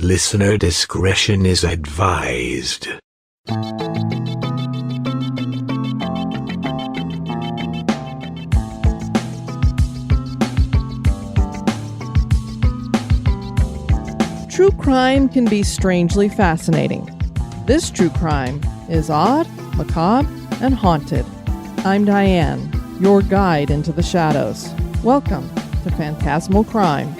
Listener discretion is advised. True crime can be strangely fascinating. This true crime is odd, macabre, and haunted. I'm Diane, your guide into the shadows. Welcome to Phantasmal Crime.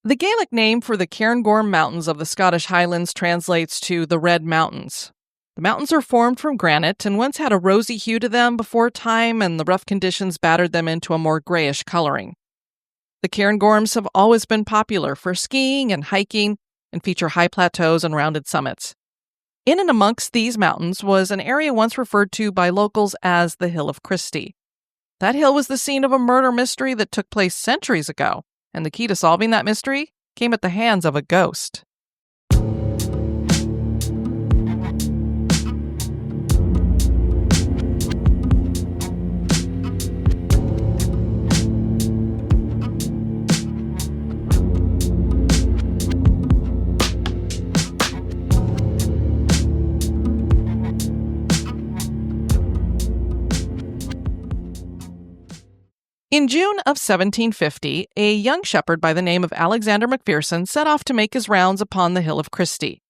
The Gaelic name for the Cairngorm Mountains of the Scottish Highlands translates to the Red Mountains. The mountains are formed from granite and once had a rosy hue to them before time and the rough conditions battered them into a more grayish coloring. The Cairngorms have always been popular for skiing and hiking and feature high plateaus and rounded summits. In and amongst these mountains was an area once referred to by locals as the Hill of Christie. That hill was the scene of a murder mystery that took place centuries ago, and the key to solving that mystery came at the hands of a ghost. In June of 1750, a young shepherd by the name of Alexander Macpherson set off to make his rounds upon the Hill of Christie.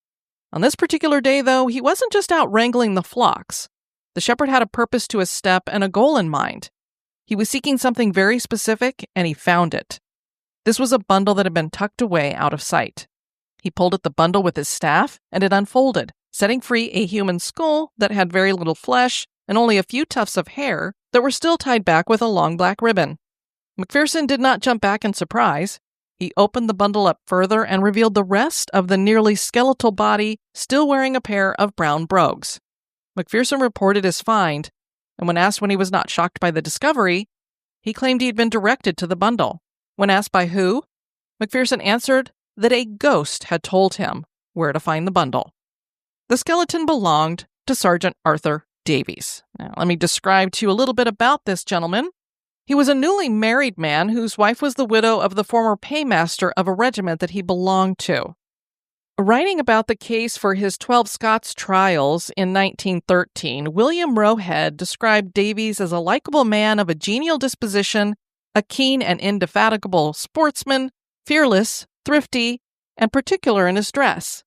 On this particular day, though, he wasn't just out wrangling the flocks. The shepherd had a purpose to his step and a goal in mind. He was seeking something very specific, and he found it. This was a bundle that had been tucked away out of sight. He pulled at the bundle with his staff, and it unfolded, setting free a human skull that had very little flesh and only a few tufts of hair that were still tied back with a long black ribbon. Macpherson did not jump back in surprise. He opened the bundle up further and revealed the rest of the nearly skeletal body still wearing a pair of brown brogues. Macpherson reported his find, and when asked when he was not shocked by the discovery, he claimed he had been directed to the bundle. When asked by who, Macpherson answered that a ghost had told him where to find the bundle. The skeleton belonged to Sergeant Arthur Davies. Now, let me describe to you a little bit about this gentleman. He was a newly married man whose wife was the widow of the former paymaster of a regiment that he belonged to. Writing about the case for his 12 Scots trials in 1913, William Rowhead described Davies as a likable man of a genial disposition, a keen and indefatigable sportsman, fearless, thrifty, and particular in his dress.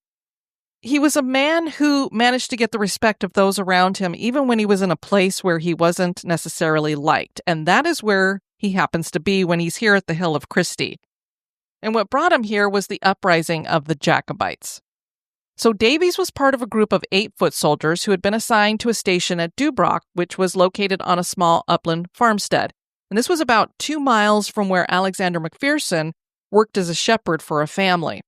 He was a man who managed to get the respect of those around him even when he was in a place where he wasn't necessarily liked, and that is where he happens to be when he's here at the Hill of Christie. And what brought him here was the uprising of the Jacobites. So Davies was part of a group of 8 foot soldiers who had been assigned to a station at Dubroch, which was located on a small upland farmstead. And this was about 2 miles from where Alexander Macpherson worked as a shepherd for a family.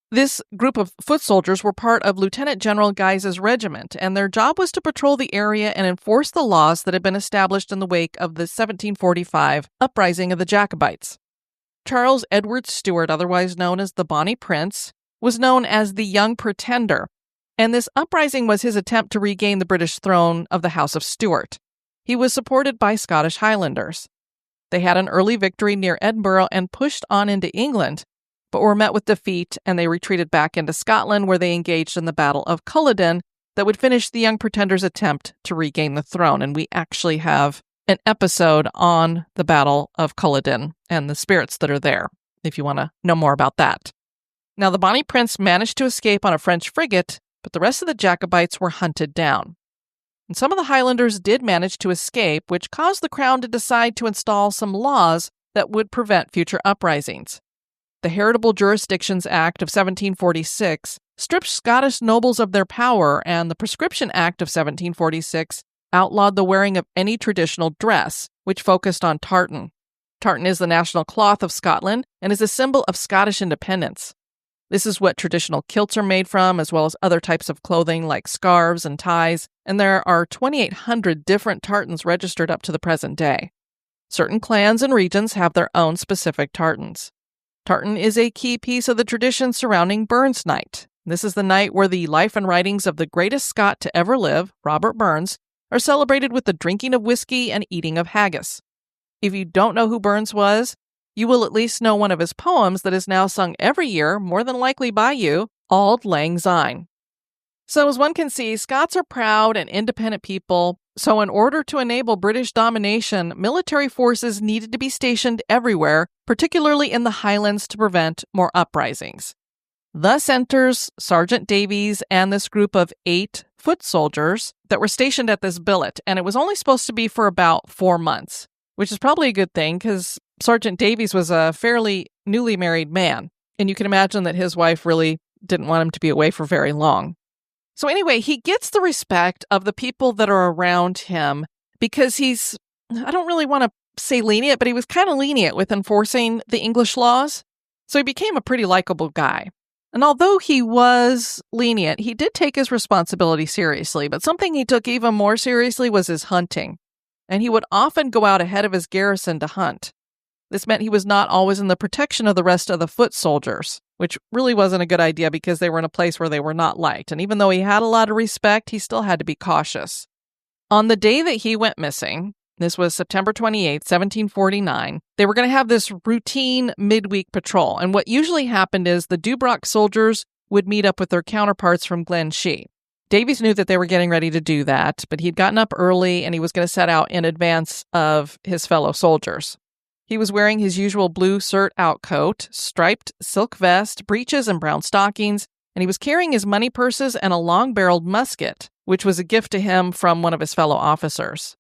This group of foot soldiers were part of Lieutenant General Guise's regiment, and their job was to patrol the area and enforce the laws that had been established in the wake of the 1745 uprising of the Jacobites. Charles Edward Stuart, otherwise known as the Bonnie Prince, was known as the Young Pretender, and this uprising was his attempt to regain the British throne of the House of Stuart. He was supported by Scottish Highlanders. They had an early victory near Edinburgh and pushed on into England, but were met with defeat, and they retreated back into Scotland, where they engaged in the Battle of Culloden that would finish the Young Pretender's attempt to regain the throne. And we actually have an episode on the Battle of Culloden and the spirits that are there, if you want to know more about that. Now, the Bonnie Prince managed to escape on a French frigate, but the rest of the Jacobites were hunted down. And some of the Highlanders did manage to escape, which caused the Crown to decide to install some laws that would prevent future uprisings. The Heritable Jurisdictions Act of 1746 stripped Scottish nobles of their power, and the Prescription Act of 1746 outlawed the wearing of any traditional dress, which focused on tartan. Tartan is the national cloth of Scotland and is a symbol of Scottish independence. This is what traditional kilts are made from, as well as other types of clothing like scarves and ties, and there are 2,800 different tartans registered up to the present day. Certain clans and regions have their own specific tartans. Tartan is a key piece of the tradition surrounding Burns Night. This is the night where the life and writings of the greatest Scot to ever live, Robert Burns, are celebrated with the drinking of whiskey and eating of haggis. If you don't know who Burns was, you will at least know one of his poems that is now sung every year, more than likely by you, Auld Lang Syne. So as one can see, Scots are proud and independent people, so in order to enable British domination, military forces needed to be stationed everywhere, particularly in the Highlands to prevent more uprisings. Thus enters Sergeant Davies and this group of 8 foot soldiers that were stationed at this billet, and it was only supposed to be for about 4 months, which is probably a good thing because Sergeant Davies was a fairly newly married man, and you can imagine that his wife really didn't want him to be away for very long. So anyway, he gets the respect of the people that are around him because he's, I don't really want to say lenient, but he was kind of lenient with enforcing the English laws. So he became a pretty likable guy. And although he was lenient, he did take his responsibility seriously, but something he took even more seriously was his hunting. And he would often go out ahead of his garrison to hunt. This meant he was not always in the protection of the rest of the foot soldiers, which really wasn't a good idea because they were in a place where they were not liked. And even though he had a lot of respect, he still had to be cautious. On the day that he went missing, this was September 28, 1749, they were going to have this routine midweek patrol. And what usually happened is the Dubroch soldiers would meet up with their counterparts from Glen Shee. Davies knew that they were getting ready to do that, but he'd gotten up early and he was going to set out in advance of his fellow soldiers. He was wearing his usual blue serge outcoat, striped silk vest, breeches, and brown stockings, and he was carrying his money purses and a long-barreled musket, which was a gift to him from one of his fellow officers.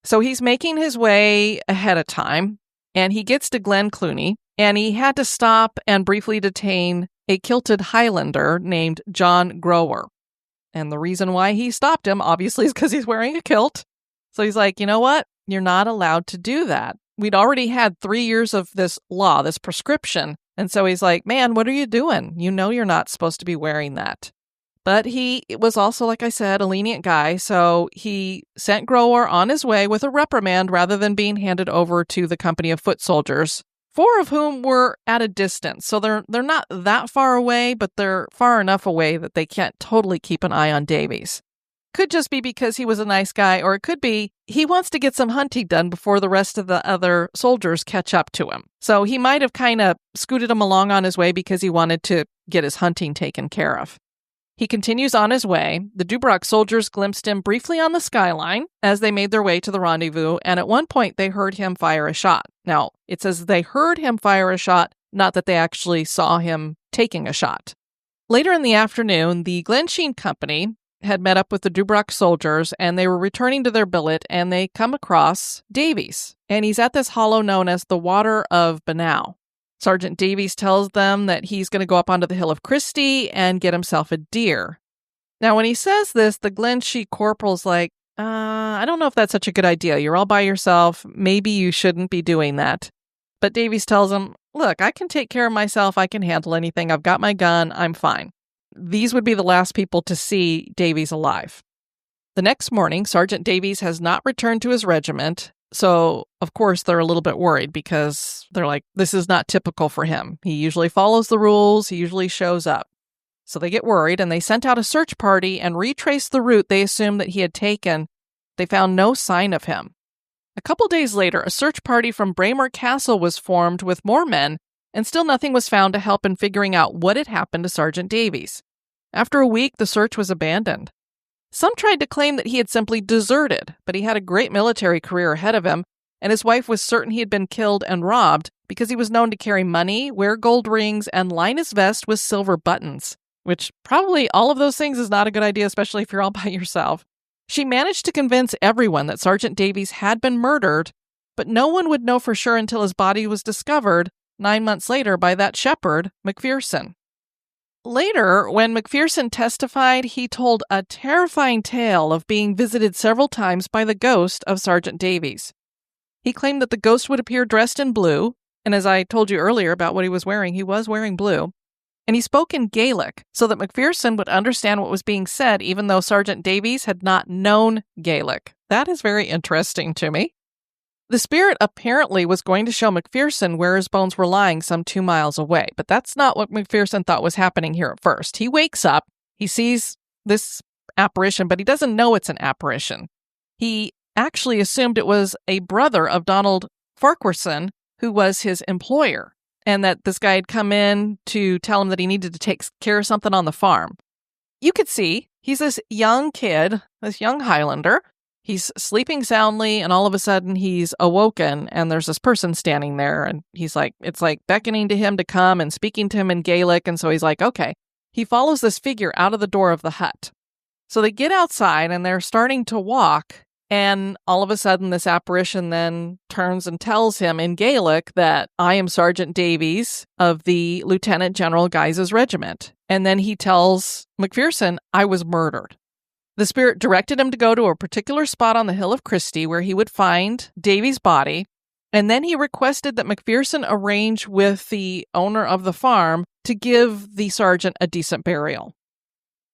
So he's making his way ahead of time, and he gets to Glen Cluny, and he had to stop and briefly detain a kilted Highlander named John Grower. And the reason why he stopped him, obviously, is because he's wearing a kilt. So he's like, you know what? You're not allowed to do that. We'd already had 3 years of this law, this prescription. And so he's like, man, what are you doing? You know you're not supposed to be wearing that. But he was also, like I said, a lenient guy. So he sent Grower on his way with a reprimand rather than being handed over to the company of foot soldiers, 4 of whom were at a distance. So they're not that far away, but they're far enough away that they can't totally keep an eye on Davies. Could just be because he was a nice guy, or it could be he wants to get some hunting done before the rest of the other soldiers catch up to him. So he might have kind of scooted him along on his way because he wanted to get his hunting taken care of. He continues on his way. The Dubroch soldiers glimpsed him briefly on the skyline as they made their way to the rendezvous, and at one point they heard him fire a shot. Now, it says they heard him fire a shot, not that they actually saw him taking a shot. Later in the afternoon, the Glen Shee Company had met up with the Dubroch soldiers, and they were returning to their billet, and they come across Davies, and he's at this hollow known as the Water of Bannow. Sergeant Davies tells them that he's going to go up onto the Hill of Christie and get himself a deer. Now, when he says this, the Glen Shee corporal's like, I don't know if that's such a good idea. You're all by yourself. Maybe you shouldn't be doing that. But Davies tells him, look, I can take care of myself. I can handle anything. I've got my gun. I'm fine. These would be the last people to see Davies alive. The next morning, Sergeant Davies has not returned to his regiment, so of course they're a little bit worried because they're like, this is not typical for him. He usually follows the rules, he usually shows up. So they get worried and they sent out a search party and retraced the route they assumed that he had taken. They found no sign of him. A couple days later, a search party from Braemar Castle was formed with more men, and still nothing was found to help in figuring out what had happened to Sergeant Davies. After a week, the search was abandoned. Some tried to claim that he had simply deserted, but he had a great military career ahead of him, and his wife was certain he had been killed and robbed because he was known to carry money, wear gold rings, and line his vest with silver buttons, which probably all of those things is not a good idea, especially if you're all by yourself. She managed to convince everyone that Sergeant Davies had been murdered, but no one would know for sure until his body was discovered 9 months later by that shepherd, Macpherson. Later, when Macpherson testified, he told a terrifying tale of being visited several times by the ghost of Sergeant Davies. He claimed that the ghost would appear dressed in blue, and as I told you earlier about what he was wearing blue, and he spoke in Gaelic so that Macpherson would understand what was being said even though Sergeant Davies had not known Gaelic. That is very interesting to me. The spirit apparently was going to show Macpherson where his bones were lying some 2 miles away, but that's not what Macpherson thought was happening here at first. He wakes up, he sees this apparition, but he doesn't know it's an apparition. He actually assumed it was a brother of Donald Farquharson who was his employer, and that this guy had come in to tell him that he needed to take care of something on the farm. You could see he's this young kid, this young Highlander. He's sleeping soundly, and all of a sudden he's awoken, and there's this person standing there, and he's like, it's like beckoning to him to come and speaking to him in Gaelic, and so he's like, okay. He follows this figure out of the door of the hut. So they get outside, and they're starting to walk, and all of a sudden this apparition then turns and tells him in Gaelic that I am Sergeant Davies of the Lieutenant General Guise's regiment. And then he tells McPherson, I was murdered. The spirit directed him to go to a particular spot on the Hill of Christie where he would find Davies' body, and then he requested that McPherson arrange with the owner of the farm to give the sergeant a decent burial.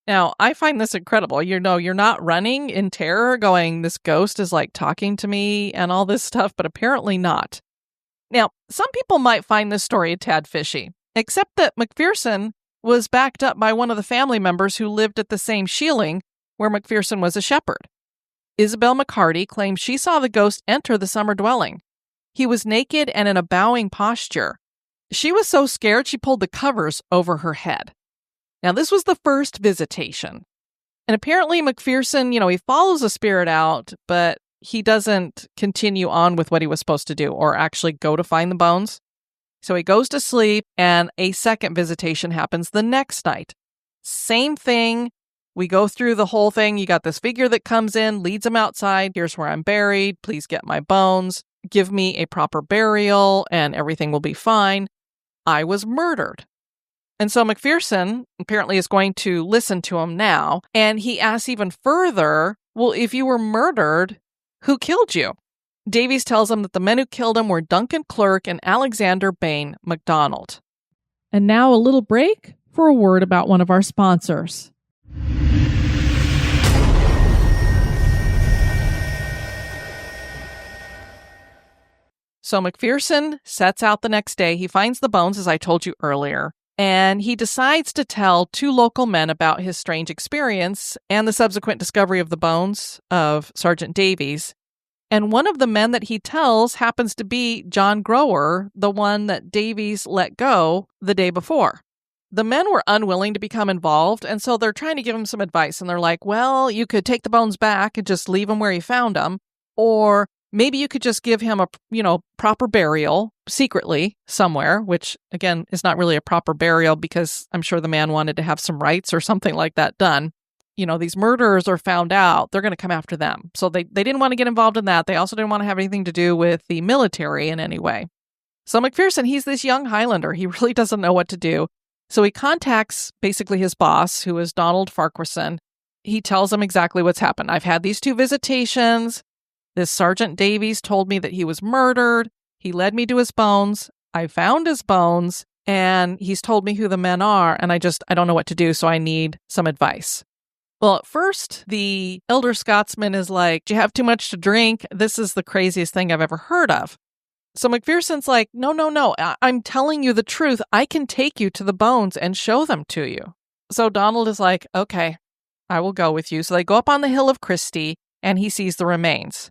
Now, I find this incredible. You're not running in terror going, this ghost is like talking to me and all this stuff, but apparently not. Now, some people might find this story a tad fishy, except that McPherson was backed up by one of the family members who lived at the same shieling where McPherson was a shepherd. Isabel McCarty claims she saw the ghost enter the summer dwelling. He was naked and in a bowing posture. She was so scared she pulled the covers over her head. Now, this was the first visitation. And apparently McPherson, he follows the spirit out, but he doesn't continue on with what he was supposed to do or actually go to find the bones. So he goes to sleep, and a second visitation happens the next night. Same thing. We go through the whole thing. You got this figure that comes in, leads him outside. Here's where I'm buried. Please get my bones. Give me a proper burial, and everything will be fine. I was murdered. And so McPherson apparently is going to listen to him now, and he asks even further, well, if you were murdered, who killed you? Davies tells him that the men who killed him were Duncan Clerk and Alexander Bain MacDonald. And now a little break for a word about one of our sponsors. So McPherson sets out the next day. He finds the bones, as I told you earlier, and he decides to tell two local men about his strange experience and the subsequent discovery of the bones of Sergeant Davies. And one of the men that he tells happens to be John Grower, the one that Davies let go the day before. The men were unwilling to become involved, and so they're trying to give him some advice. And they're like, well, you could take the bones back and just leave them where you found them, or maybe you could just give him a, proper burial secretly somewhere, which, again, is not really a proper burial because I'm sure the man wanted to have some rites or something like that done. These murderers are found out, they're going to come after them. So they didn't want to get involved in that. They also didn't want to have anything to do with the military in any way. So McPherson, he's this young Highlander. He really doesn't know what to do. So he contacts basically his boss, who is Donald Farquharson. He tells him exactly what's happened. I've had these two visitations. This Sergeant Davies told me that he was murdered. He led me to his bones. I found his bones, and he's told me who the men are, and I don't know what to do, so I need some advice. Well, at first, the elder Scotsman is like, do you have too much to drink? This is the craziest thing I've ever heard of. So McPherson's like, no, I'm telling you the truth. I can take you to the bones and show them to you. So Donald is like, okay, I will go with you. So they go up on the Hill of Christie, and he sees the remains.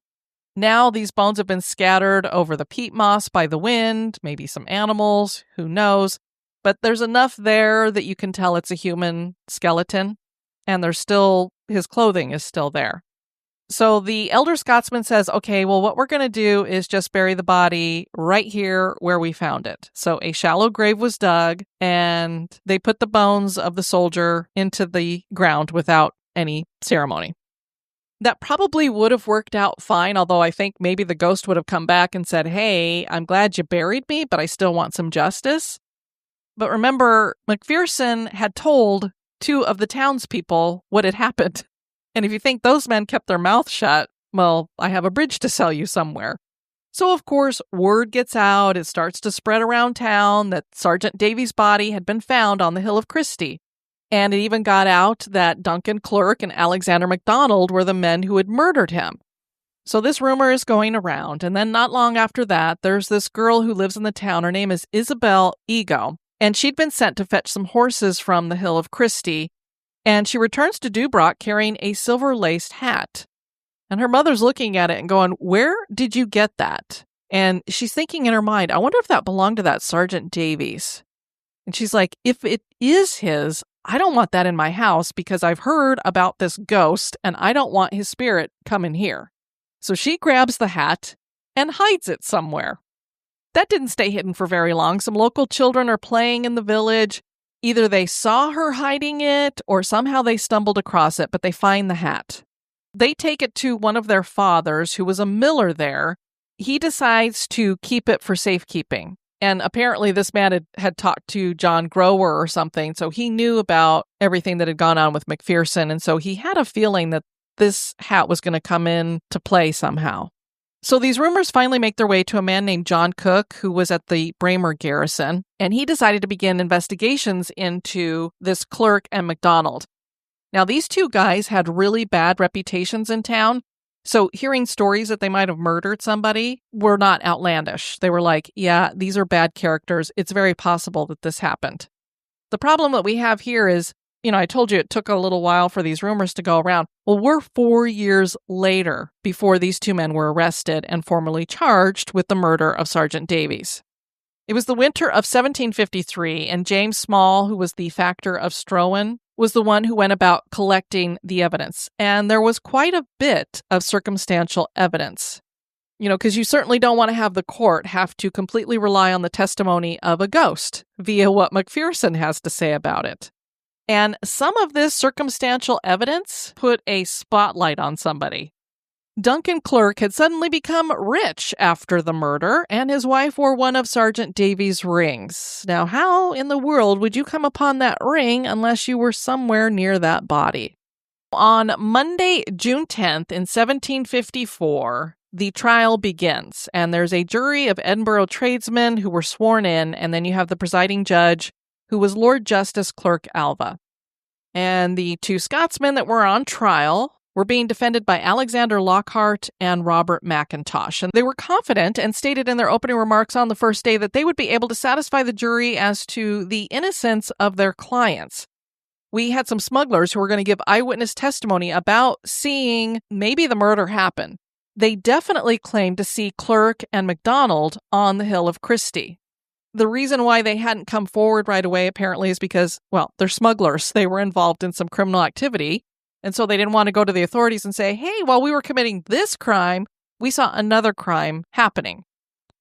Now these bones have been scattered over the peat moss by the wind, maybe some animals, who knows. But there's enough there that you can tell it's a human skeleton, and his clothing is still there. So the elder Scotsman says, okay, well, what we're going to do is just bury the body right here where we found it. So a shallow grave was dug, and they put the bones of the soldier into the ground without any ceremony. That probably would have worked out fine, although I think maybe the ghost would have come back and said, hey, I'm glad you buried me, but I still want some justice. But remember, McPherson had told two of the townspeople what had happened. And if you think those men kept their mouth shut, well, I have a bridge to sell you somewhere. So, of course, word gets out. It starts to spread around town that Sergeant Davies' body had been found on the Hill of Christie. And it even got out that Duncan Clerk and Alexander MacDonald were the men who had murdered him. So this rumor is going around. And then not long after that, there's this girl who lives in the town. Her name is Isabel Ego. And she'd been sent to fetch some horses from the Hill of Christie. And she returns to Dubrock carrying a silver-laced hat. And her mother's looking at it and going, where did you get that? And she's thinking in her mind, I wonder if that belonged to that Sergeant Davies. And she's like, if it is his, I don't want that in my house because I've heard about this ghost and I don't want his spirit coming here. So she grabs the hat and hides it somewhere. That didn't stay hidden for very long. Some local children are playing in the village. Either they saw her hiding it or somehow they stumbled across it, but they find the hat. They take it to one of their fathers, who was a miller there. He decides to keep it for safekeeping. And apparently this man had talked to John Grower or something, so he knew about everything that had gone on with McPherson, and so he had a feeling that this hat was going to come in to play somehow. So these rumors finally make their way to a man named John Cook, who was at the Braemar garrison, and he decided to begin investigations into this clerk and MacDonald. Now, these two guys had really bad reputations in town, so hearing stories that they might have murdered somebody were not outlandish. They were like, yeah, these are bad characters. It's very possible that this happened. The problem that we have here is, I told you it took a little while for these rumors to go around. Well, we're 4 years later before these two men were arrested and formally charged with the murder of Sergeant Davies. It was the winter of 1753, and James Small, who was the factor of Strowan, was the one who went about collecting the evidence. And there was quite a bit of circumstantial evidence. Because you certainly don't want to have the court have to completely rely on the testimony of a ghost via what McPherson has to say about it. And some of this circumstantial evidence put a spotlight on somebody. Duncan Clerk had suddenly become rich after the murder, and his wife wore one of Sergeant Davies' rings. Now, how in the world would you come upon that ring unless you were somewhere near that body? On Monday, June 10th in 1754, the trial begins, and there's a jury of Edinburgh tradesmen who were sworn in, and then you have the presiding judge, who was Lord Justice Clerk Alva. And the two Scotsmen that were on trial were being defended by Alexander Lockhart and Robert McIntosh. And they were confident and stated in their opening remarks on the first day that they would be able to satisfy the jury as to the innocence of their clients. We had some smugglers who were going to give eyewitness testimony about seeing maybe the murder happen. They definitely claimed to see Clerk and MacDonald on the Hill of Christie. The reason why they hadn't come forward right away apparently is because, they're smugglers. They were involved in some criminal activity. And so they didn't want to go to the authorities and say, hey, while we were committing this crime, we saw another crime happening.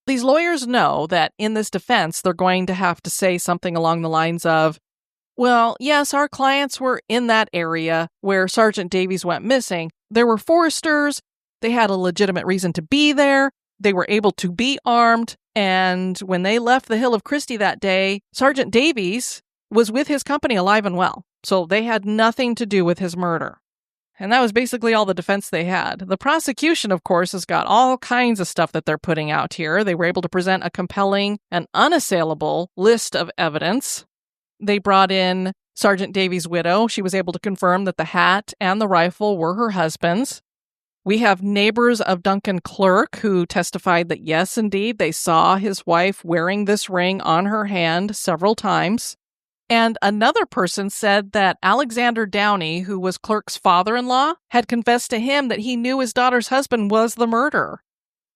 These lawyers know that in this defense, they're going to have to say something along the lines of, well, yes, our clients were in that area where Sergeant Davies went missing. There were foresters. They had a legitimate reason to be there. They were able to be armed. And when they left the Hill of Christie that day, Sergeant Davies was with his company alive and well. So they had nothing to do with his murder. And that was basically all the defense they had. The prosecution, of course, has got all kinds of stuff that they're putting out here. They were able to present a compelling and unassailable list of evidence. They brought in Sergeant Davies' widow. She was able to confirm that the hat and the rifle were her husband's. We have neighbors of Duncan Clerk who testified that yes, indeed, they saw his wife wearing this ring on her hand several times. And another person said that Alexander Downey, who was Clerk's father-in-law, had confessed to him that he knew his daughter's husband was the murderer.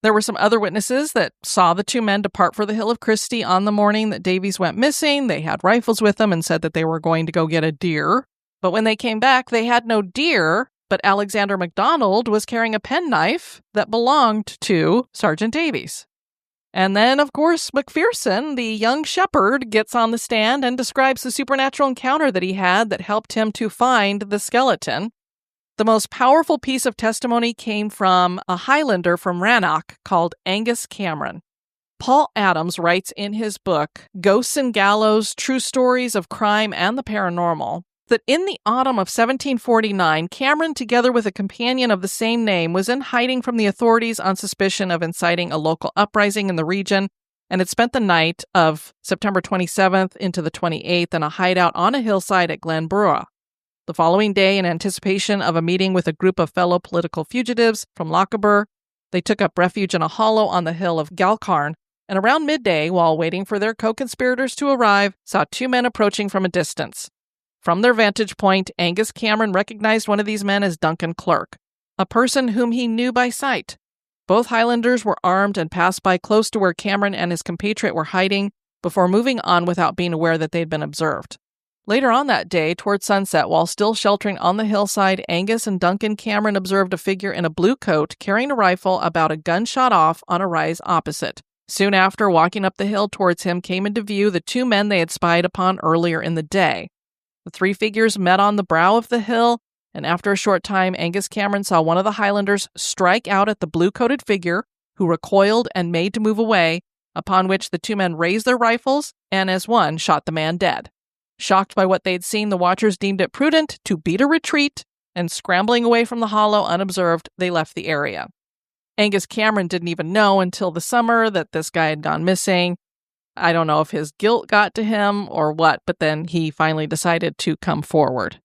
There were some other witnesses that saw the two men depart for the Hill of Christie on the morning that Davies went missing. They had rifles with them and said that they were going to go get a deer. But when they came back, they had no deer, but Alexander MacDonald was carrying a penknife that belonged to Sergeant Davies. And then, of course, McPherson, the young shepherd, gets on the stand and describes the supernatural encounter that he had that helped him to find the skeleton. The most powerful piece of testimony came from a Highlander from Rannoch called Angus Cameron. Paul Adams writes in his book, Ghosts and Gallows, True Stories of Crime and the Paranormal, that in the autumn of 1749, Cameron, together with a companion of the same name, was in hiding from the authorities on suspicion of inciting a local uprising in the region, and had spent the night of September 27th into the 28th in a hideout on a hillside at Glenborough. The following day, in anticipation of a meeting with a group of fellow political fugitives from Lochaber, they took up refuge in a hollow on the hill of Galcarn, and around midday, while waiting for their co-conspirators to arrive, saw two men approaching from a distance. From their vantage point, Angus Cameron recognized one of these men as Duncan Clerk, a person whom he knew by sight. Both Highlanders were armed and passed by close to where Cameron and his compatriot were hiding before moving on without being aware that they'd been observed. Later on that day, toward sunset, while still sheltering on the hillside, Angus and Duncan Cameron observed a figure in a blue coat carrying a rifle about a gunshot off on a rise opposite. Soon after, walking up the hill towards him came into view the two men they had spied upon earlier in the day. The three figures met on the brow of the hill, and after a short time, Angus Cameron saw one of the Highlanders strike out at the blue-coated figure, who recoiled and made to move away, upon which the two men raised their rifles and, as one, shot the man dead. Shocked by what they'd seen, the watchers deemed it prudent to beat a retreat, and scrambling away from the hollow unobserved, they left the area. Angus Cameron didn't even know until the summer that this guy had gone missing. I don't know if his guilt got to him or what, but then he finally decided to come forward.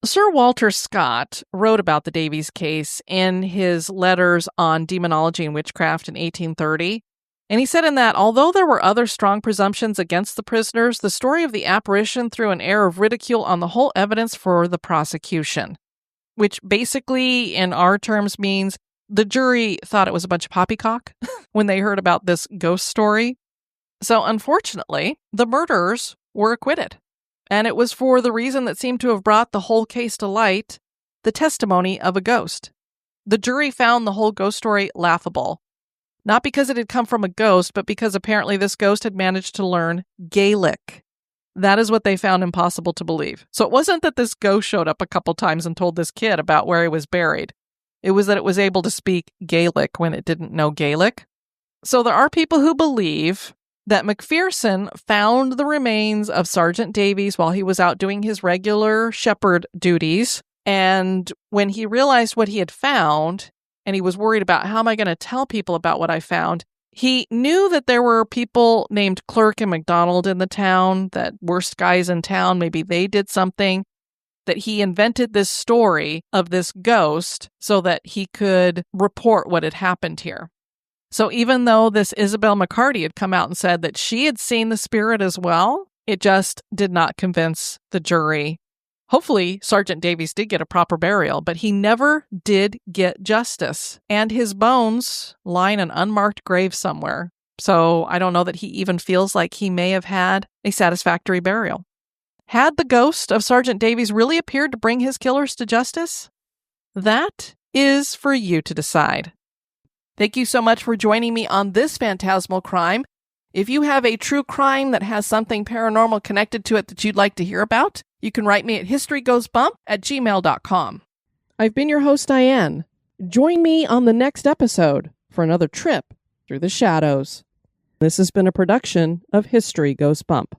Sir Walter Scott wrote about the Davies case in his letters on demonology and witchcraft in 1830. And he said in that, although there were other strong presumptions against the prisoners, the story of the apparition threw an air of ridicule on the whole evidence for the prosecution, which basically, in our terms, means the jury thought it was a bunch of poppycock when they heard about this ghost story. So unfortunately, the murderers were acquitted. And it was for the reason that seemed to have brought the whole case to light, the testimony of a ghost. The jury found the whole ghost story laughable. Not because it had come from a ghost, but because apparently this ghost had managed to learn Gaelic. That is what they found impossible to believe. So it wasn't that this ghost showed up a couple times and told this kid about where he was buried. It was that it was able to speak Gaelic when it didn't know Gaelic. So there are people who believe that Macpherson found the remains of Sergeant Davies while he was out doing his regular shepherd duties. And when he realized what he had found, and he was worried about how am I going to tell people about what I found, he knew that there were people named Clerk and MacDonald in the town, that worst guys in town, maybe they did something, that he invented this story of this ghost so that he could report what had happened here. So even though this Isabel McCarty had come out and said that she had seen the spirit as well, it just did not convince the jury. Hopefully, Sergeant Davies did get a proper burial, but he never did get justice, and his bones lie in an unmarked grave somewhere. So I don't know that he even feels like he may have had a satisfactory burial. Had the ghost of Sergeant Davies really appeared to bring his killers to justice? That is for you to decide. Thank you so much for joining me on this phantasmal crime. If you have a true crime that has something paranormal connected to it that you'd like to hear about, you can write me at historygoesbump@gmail.com. I've been your host, Diane. Join me on the next episode for another trip through the shadows. This has been a production of History Goes Bump.